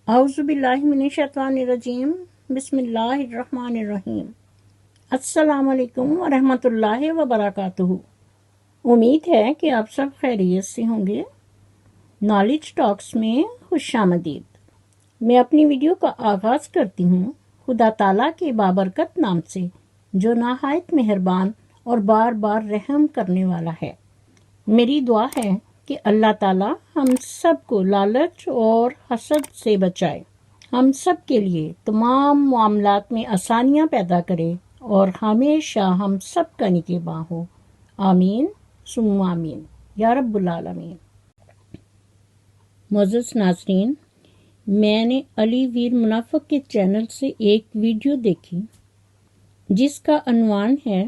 اعوذ باللہ من الشیطان الرجیم بسم اللہ الرحمن الرحیم السلام علیکم ورحمۃ اللہ وبرکاتہ۔ امید ہے کہ آپ سب خیریت سے ہوں گے۔ نالج ٹاکس میں خوش آمدید۔ میں اپنی ویڈیو کا آغاز کرتی ہوں خدا تعالیٰ کے بابرکت نام سے جو نہایت مہربان اور بار بار رحم کرنے والا ہے۔ میری دعا ہے کہ اللہ تعالیٰ ہم سب کو لالچ اور حسد سے بچائے، ہم سب کے لیے تمام معاملات میں آسانیاں پیدا کرے اور ہمیشہ ہم سب کا نگہباں ہو۔ آمین ثم آمین یا رب العالمین۔ معزز ناظرین، میں نے علی ویر منافق کے چینل سے ایک ویڈیو دیکھی جس کا عنوان ہے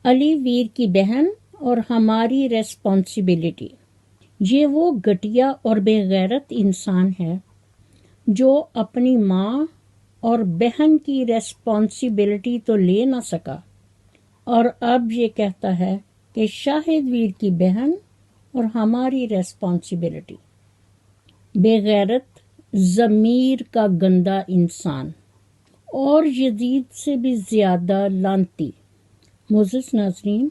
علی ویر کی بہن اور ہماری ریسپانسبلٹی۔ یہ وہ گھٹیا اور بے غیرت انسان ہے جو اپنی ماں اور بہن کی ریسپانسبلٹی تو لے نہ سکا اور اب یہ کہتا ہے کہ شاہد ویر کی بہن اور ہماری ریسپانسبلٹی۔ بے غیرت، ضمیر کا گندا انسان اور یزید سے بھی زیادہ لعنتی۔ معزز ناظرین،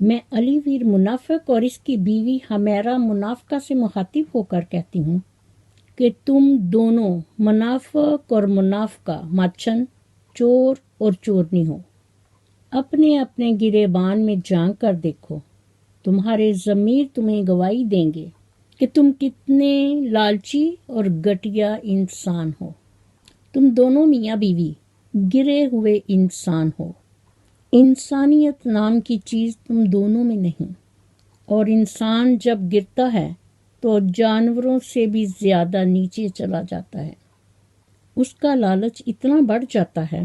میں علی ویر منافق اور اس کی بیوی حمیرہ منافقہ سے مخاطب ہو کر کہتی ہوں کہ تم دونوں منافق اور منافقہ ماچھن، چور اور چورنی ہو۔ اپنے اپنے گریبان میں جھانک کر دیکھو، تمہارے ضمیر تمہیں گواہی دیں گے کہ تم کتنے لالچی اور گھٹیا انسان ہو۔ تم دونوں میاں بیوی گرے ہوئے انسان ہو۔ انسانیت نام کی چیز تم دونوں میں نہیں، اور انسان جب گرتا ہے تو جانوروں سے بھی زیادہ نیچے چلا جاتا ہے۔ اس کا لالچ اتنا بڑھ جاتا ہے،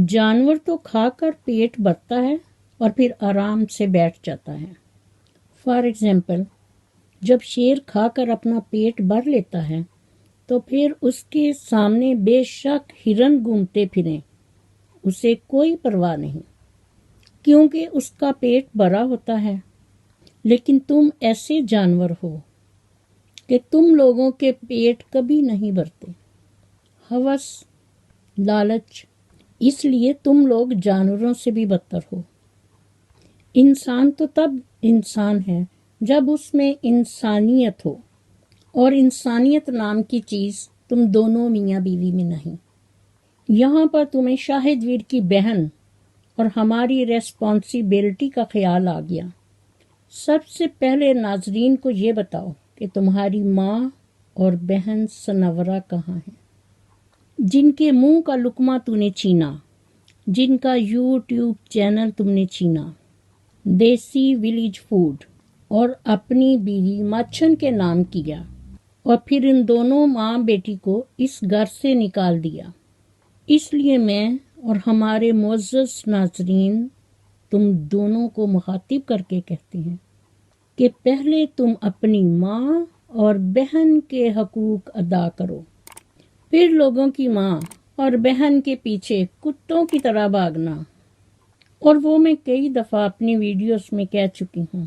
جانور تو کھا کر پیٹ بھرتا ہے اور پھر آرام سے بیٹھ جاتا ہے۔ فار ایگزامپل، جب شیر کھا کر اپنا پیٹ بھر لیتا ہے تو پھر اس کے سامنے بے شک ہرن گھومتے پھریں، اسے کوئی پرواہ نہیں کیونکہ اس کا پیٹ بھرا ہوتا ہے۔ لیکن تم ایسے جانور ہو کہ تم لوگوں کے پیٹ کبھی نہیں بھرتے۔ ہوس، لالچ، اس لیے تم لوگ جانوروں سے بھی بدتر ہو۔ انسان تو تب انسان ہے جب اس میں انسانیت ہو، اور انسانیت نام کی چیز تم دونوں میاں بیوی میں نہیں۔ یہاں پر تمہیں شاہد ویر کی بہن اور ہماری ریسپانسبلٹی کا خیال آ گیا۔ سب سے پہلے ناظرین کو یہ بتاؤ کہ تمہاری ماں اور بہن سنورا کہاں ہیں، جن کے منہ کا لقمہ تو نے چھینا، جن کا یوٹیوب چینل تم نے چھینا، دیسی ولیج فوڈ، اور اپنی بیوی ماچھن کے نام کیا، اور پھر ان دونوں ماں بیٹی کو اس گھر سے نکال دیا۔ اس لیے میں اور ہمارے معزز ناظرین تم دونوں کو مخاطب کر کے کہتے ہیں کہ پہلے تم اپنی ماں اور بہن کے حقوق ادا کرو، پھر لوگوں کی ماں اور بہن کے پیچھے کتوں کی طرح بھاگنا۔ اور وہ میں کئی دفعہ اپنی ویڈیوز میں کہہ چکی ہوں،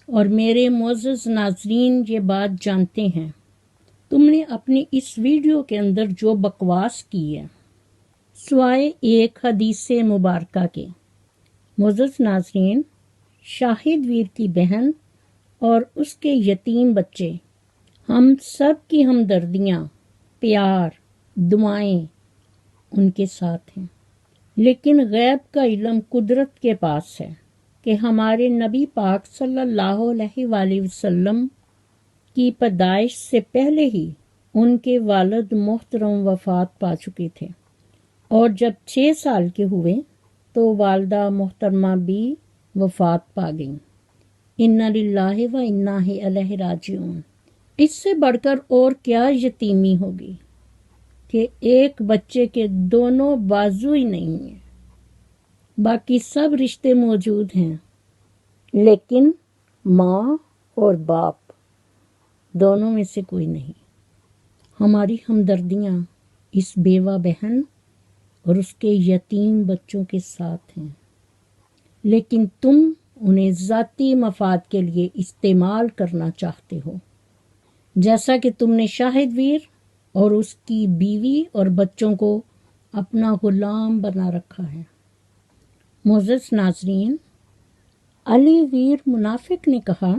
اور میرے معزز ناظرین یہ بات جانتے ہیں۔ تم نے اپنی اس ویڈیو کے اندر جو بکواس کی ہے، سوائے ایک حدیث مبارکہ کے، معزز ناظرین، شاہد ویر کی بہن اور اس کے یتیم بچے، ہم سب کی ہمدردیاں، پیار، دعائیں ان کے ساتھ ہیں۔ لیکن غیب کا علم قدرت کے پاس ہے کہ ہمارے نبی پاک صلی اللہ علیہ وآلہ وسلم کی پیدائش سے پہلے ہی ان کے والد محترم وفات پا چکے تھے، اور جب 6 سال کے ہوئے تو والدہ محترمہ بھی وفات پا گئیں۔ انا للہ و انا الیہ راجعون۔ اس سے بڑھ کر اور کیا یتیمی ہوگی کہ ایک بچے کے دونوں بازو ہی نہیں ہیں، باقی سب رشتے موجود ہیں لیکن ماں اور باپ دونوں میں سے کوئی نہیں۔ ہماری ہمدردیاں اس بیوہ بہن اور اس کے یتیم بچوں کے ساتھ ہیں، لیکن تم انہیں ذاتی مفاد کے لیے استعمال کرنا چاہتے ہو، جیسا کہ تم نے شاہد ویر اور اس کی بیوی اور بچوں کو اپنا غلام بنا رکھا ہے۔ معزز ناظرین، علی ویر منافق نے کہا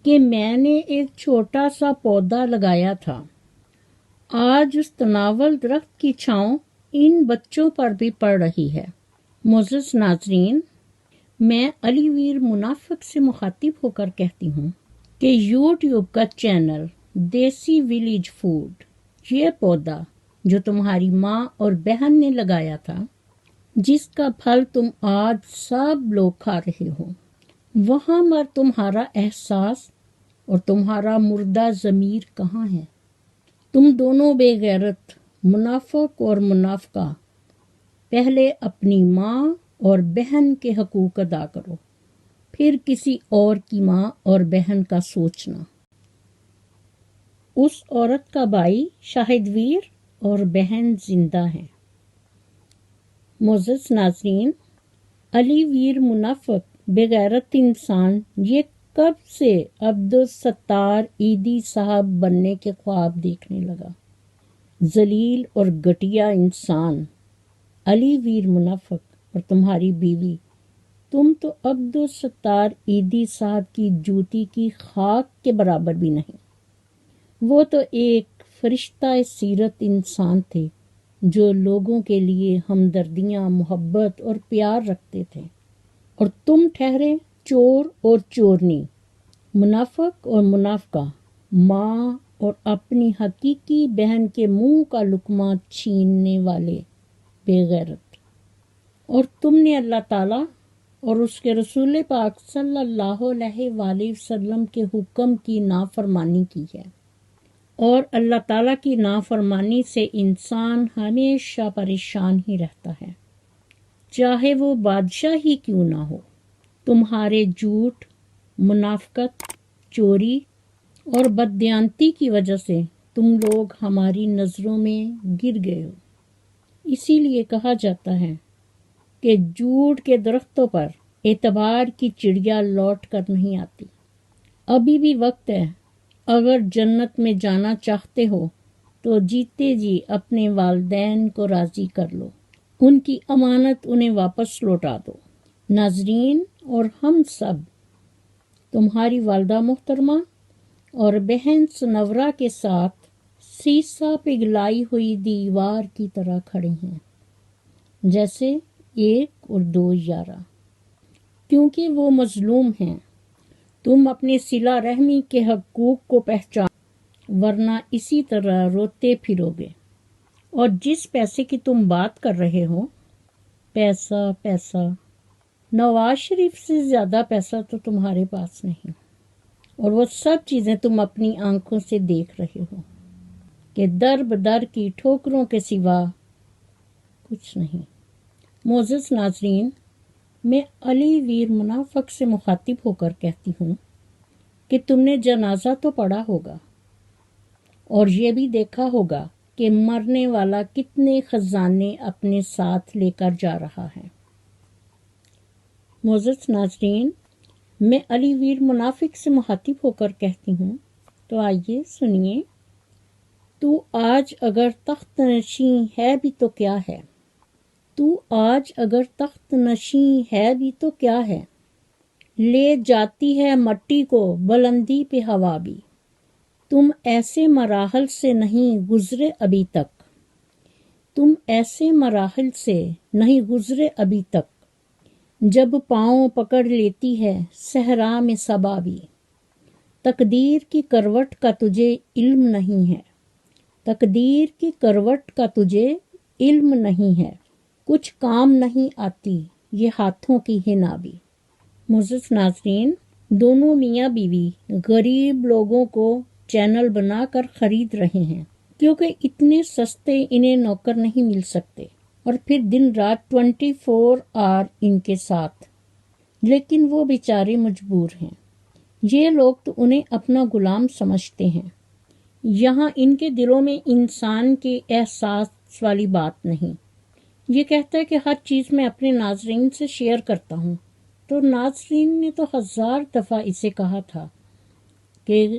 کہ میں نے ایک چھوٹا سا پودا لگایا تھا، آج اس تناول درخت کی چھاؤں ان بچوں پر بھی پڑ رہی ہے۔ معزز ناظرین، میں علی ویر منافق سے مخاطب ہو کر کہتی ہوں کہ یوٹیوب کا چینل دیسی ولیج فوڈ، یہ پودا جو تمہاری ماں اور بہن نے لگایا تھا، جس کا پھل تم آج سب لوگ کھا رہے ہو، وہاں پر تمہارا احساس اور تمہارا مردہ ضمیر کہاں ہے؟ تم دونوں بے غیرت منافق اور منافقہ پہلے اپنی ماں اور بہن کے حقوق ادا کرو، پھر کسی اور کی ماں اور بہن کا سوچنا۔ اس عورت کا بھائی شاہد ویر اور بہن زندہ ہیں۔ معزز ناظرین، علی ویر منافق بے غیرت انسان یہ کب سے عبدالستار ایدھی صاحب بننے کے خواب دیکھنے لگا؟ ذلیل اور گھٹیا انسان علی ویر منافق اور تمہاری بیوی، تم تو عبدالستار ایدھی صاحب کی جوتی کی خاک کے برابر بھی نہیں۔ وہ تو ایک فرشتہ سیرت انسان تھے جو لوگوں کے لیے ہمدردیاں، محبت اور پیار رکھتے تھے، اور تم ٹھہرے چور اور چورنی، منافق اور منافقہ، ماں اور اپنی حقیقی بہن کے منہ کا لقمہ چھیننے والے بے غیرت۔ اور تم نے اللہ تعالیٰ اور اس کے رسول پاک صلی اللہ علیہ وآلہ وسلم کے حکم کی نافرمانی کی ہے، اور اللہ تعالیٰ کی نافرمانی سے انسان ہمیشہ پریشان ہی رہتا ہے، چاہے وہ بادشاہ ہی کیوں نہ ہو۔ تمہارے جھوٹ، منافقت، چوری اور بددیانتی کی وجہ سے تم لوگ ہماری نظروں میں گر گئے ہو۔ اسی لیے کہا جاتا ہے کہ جھوٹ کے درختوں پر اعتبار کی چڑیا لوٹ کر نہیں آتی۔ ابھی بھی وقت ہے، اگر جنت میں جانا چاہتے ہو تو جیتے جی اپنے والدین کو راضی کر لو، ان کی امانت انہیں واپس لوٹا دو۔ ناظرین اور ہم سب تمہاری والدہ محترمہ اور بہن سنورا کے ساتھ سیسا پگھلائی ہوئی دیوار کی طرح کھڑے ہیں، جیسے 1 اور 2 11، کیونکہ وہ مظلوم ہیں۔ تم اپنے صلہ رحمی کے حقوق کو پہچان، ورنہ اسی طرح روتے پھرو گے۔ اور جس پیسے کی تم بات کر رہے ہو، پیسہ، نواز شریف سے زیادہ پیسہ تو تمہارے پاس نہیں، اور وہ سب چیزیں تم اپنی آنکھوں سے دیکھ رہے ہو کہ در بدر کی ٹھوکروں کے سوا کچھ نہیں۔ معزز ناظرین، میں علی ویر منافق سے مخاطب ہو کر کہتی ہوں کہ تم نے جنازہ تو پڑھا ہوگا اور یہ بھی دیکھا ہوگا کہ مرنے والا کتنے خزانے اپنے ساتھ لے کر جا رہا ہے۔ معزز ناظرین، میں علی ویر منافق سے مخاطب ہو کر کہتی ہوں، تو آئیے سنیے، تو آج اگر تخت نشین ہے بھی تو کیا ہے؟ تو آج اگر تخت نشین ہے بھی تو کیا ہے؟ لے جاتی ہے مٹی کو بلندی پہ ہوا بھی، تم ایسے مراحل سے نہیں گزرے ابھی تک، تم ایسے مراحل سے نہیں گزرے ابھی تک، جب پاؤں پکڑ لیتی ہے صحرا میں صبا بھی۔ تقدیر کی کروٹ کا تجھے علم نہیں ہے، تقدیر کی کروٹ کا تجھے علم نہیں ہے، کچھ کام نہیں آتی یہ ہاتھوں کی حنا بھی۔ معزز ناظرین، دونوں میاں بیوی غریب لوگوں کو چینل بنا کر خرید رہے ہیں، کیونکہ اتنے سستے انہیں نوکر نہیں مل سکتے، اور پھر دن رات 24 آور ان کے ساتھ، لیکن وہ بیچارے مجبور ہیں۔ یہ لوگ تو انہیں اپنا غلام سمجھتے ہیں۔ یہاں ان کے دلوں میں انسان کے احساس والی بات نہیں۔ یہ کہتا ہے کہ ہر چیز میں اپنے ناظرین سے شیئر کرتا ہوں، تو ناظرین نے تو 1000 دفعہ اسے کہا تھا کہ